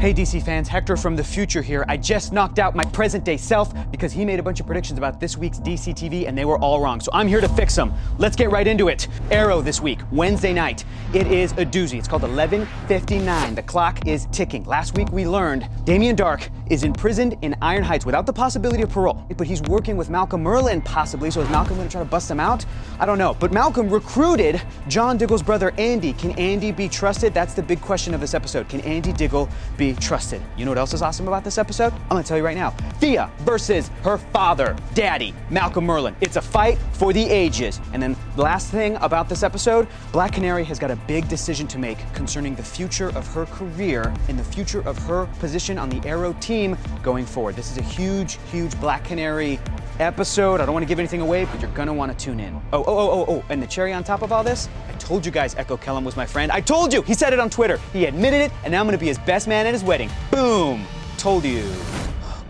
Hey DC fans, Hector from the future here. I just knocked out my present day self because he made a bunch of predictions about this week's DC TV and they were all wrong. So I'm here to fix them. Let's get right into it. Arrow this week, Wednesday night. It is a doozy. It's called 11:59. The clock is ticking. Last week we learned Damien Darhk is imprisoned in Iron Heights without the possibility of parole. But he's working with Malcolm Merlyn possibly, so is Malcolm gonna try to bust him out? I don't know. But Malcolm recruited John Diggle's brother Andy. Can Andy be trusted? That's the big question of this episode. Can Andy Diggle be trusted? You know what else is awesome about this episode? I'm gonna tell you right now. Thea versus her father, Daddy, Malcolm Merlyn. It's a fight for the ages. And then the last thing about this episode, Black Canary has got a big decision to make concerning the future of her career and the future of her position on the Arrow team going forward. This is a huge, huge Black Canary episode. I don't want to give anything away, but you're gonna want to tune in. Oh, and the cherry on top of all this, I told you guys Echo Kellum was my friend. I told you! He said it on Twitter. He admitted it, and now I'm gonna be his best man at his wedding. Boom! Told you.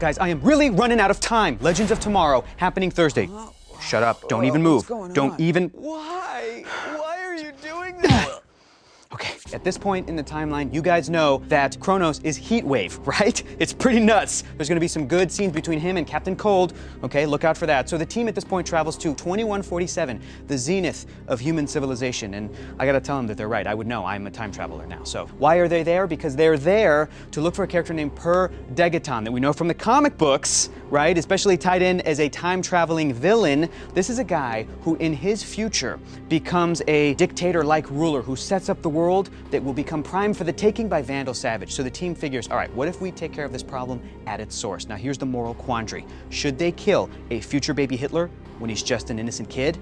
Guys, I am really running out of time. Legends of Tomorrow, happening Thursday. Shut up. Don't even move. Don't even. Why? Why are you doing this? Okay, at this point in the timeline, you guys know that Kronos is Heatwave, right? It's pretty nuts. There's gonna be some good scenes between him and Captain Cold. Okay, look out for that. So the team at this point travels to 2147, the zenith of human civilization. And I gotta tell them that they're right. I would know, I'm a time traveler now. So why are they there? Because they're there to look for a character named Per Degaton that we know from the comic books, right? Especially tied in as a time-traveling villain. This is a guy who in his future becomes a dictator-like ruler who sets up the world that will become prime for the taking by Vandal Savage. So the team figures, all right, what if we take care of this problem at its source? Now here's the moral quandary. Should they kill a future baby Hitler when he's just an innocent kid?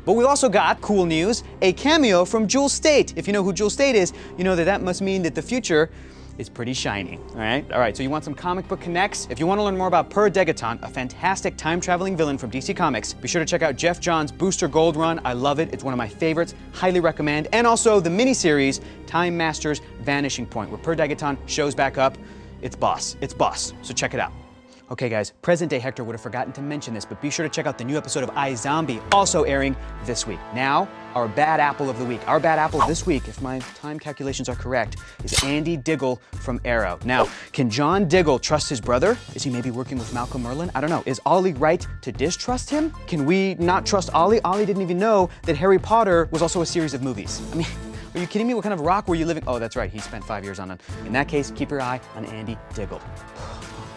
But we also got, cool news, a cameo from Jewel Staite. If you know who Jewel Staite is, you know that that must mean that the future is pretty shiny, all right? All right, so you want some comic book connects? If you want to learn more about Per Degaton, a fantastic time-traveling villain from DC Comics, be sure to check out Jeff Johns' Booster Gold run. I love it. It's one of my favorites. Highly recommend. And also the miniseries, Time Masters Vanishing Point, where Per Degaton shows back up. It's boss. It's boss. So check it out. Okay guys, present day Hector would have forgotten to mention this, but be sure to check out the new episode of iZombie, also airing this week. Now, our bad apple of the week. Our bad apple this week, if my time calculations are correct, is Andy Diggle from Arrow. Now, can John Diggle trust his brother? Is he maybe working with Malcolm Merlyn? I don't know. Is Ollie right to distrust him? Can we not trust Ollie? Ollie didn't even know that Harry Potter was also a series of movies. I mean, are you kidding me? What kind of rock were you living? Oh, that's right. He spent 5 years on it. In that case, keep your eye on Andy Diggle.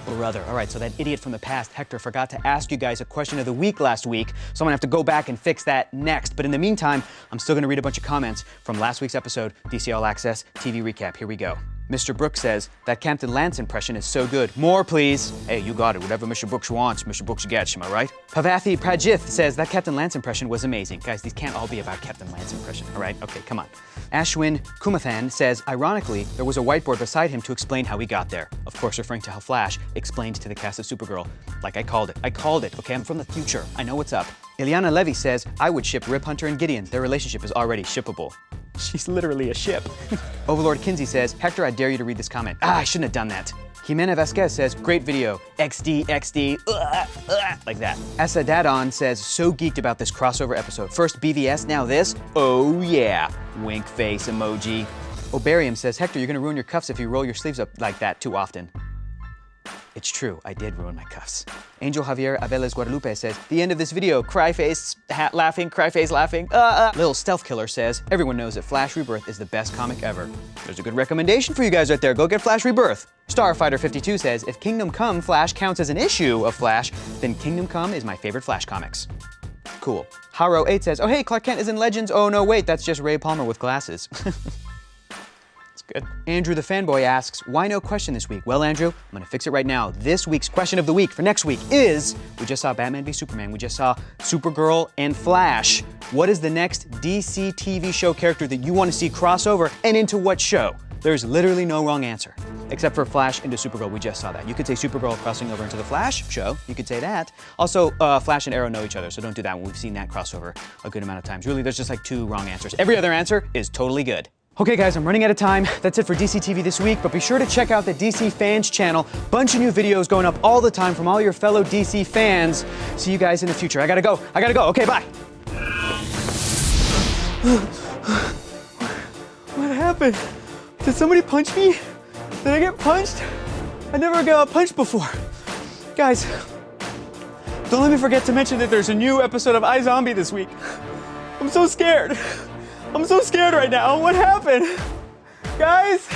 Brother. All right, so that idiot from the past, Hector, forgot to ask you guys a question of the week last week, so I'm gonna have to go back and fix that next. But in the meantime, I'm still gonna read a bunch of comments from last week's episode, DC All Access TV Recap. Here we go. Mr. Brooks says, that Captain Lance impression is so good. More, please. Hey, you got it. Whatever Mr. Brooks wants, Mr. Brooks gets, am I right? Pavathi Prajith says, that Captain Lance impression was amazing. Guys, these can't all be about Captain Lance impression, all right? Okay, come on. Ashwin Kumathan says, ironically, there was a whiteboard beside him to explain how he got there. Of course, referring to how Flash explained to the cast of Supergirl. Like I called it. I called it, okay? I'm from the future. I know what's up. Ileana Levy says, I would ship Rip Hunter and Gideon. Their relationship is already shippable. She's literally a ship. Overlord Kinsey says, Hector, I dare you to read this comment. I shouldn't have done that. Jimena Vasquez says, great video. XD, XD, like that. Asa Dadon says, so geeked about this crossover episode. First BVS, now this? Oh yeah. Wink face emoji. Obarium says, Hector, you're gonna ruin your cuffs if you roll your sleeves up like that too often. It's true, I did ruin my cuffs. Angel Javier Aveles Guadalupe says, the end of this video, cry face, hat laughing, cry face laughing. Little Stealth Killer says, everyone knows that Flash Rebirth is the best comic ever. There's a good recommendation for you guys right there. Go get Flash Rebirth. Starfighter 52 says, if Kingdom Come Flash counts as an issue of Flash, then Kingdom Come is my favorite Flash comics. Cool. Haro 8 says, oh hey, Clark Kent is in Legends. Oh no, wait, that's just Ray Palmer with glasses. Good. Andrew the Fanboy asks, why no question this week? Well, Andrew, I'm gonna fix it right now. This week's question of the week for next week is, we just saw Batman v Superman, we just saw Supergirl and Flash. What is the next DC TV show character that you wanna see crossover and into what show? There's literally no wrong answer, except for Flash into Supergirl, we just saw that. You could say Supergirl crossing over into the Flash show, you could say that. Also, Flash and Arrow know each other, so don't do that one. We've seen that crossover a good amount of times. Really, there's just like 2 wrong answers. Every other answer is totally good. Okay guys, I'm running out of time. That's it for DC TV this week, but be sure to check out the DC Fans channel. Bunch of new videos going up all the time from all your fellow DC fans. See you guys in the future. I gotta go. Okay, bye. What happened? Did somebody punch me? Did I get punched? I never got punched before. Guys, don't let me forget to mention that there's a new episode of iZombie this week. I'm so scared. I'm so scared right now. What happened? Guys?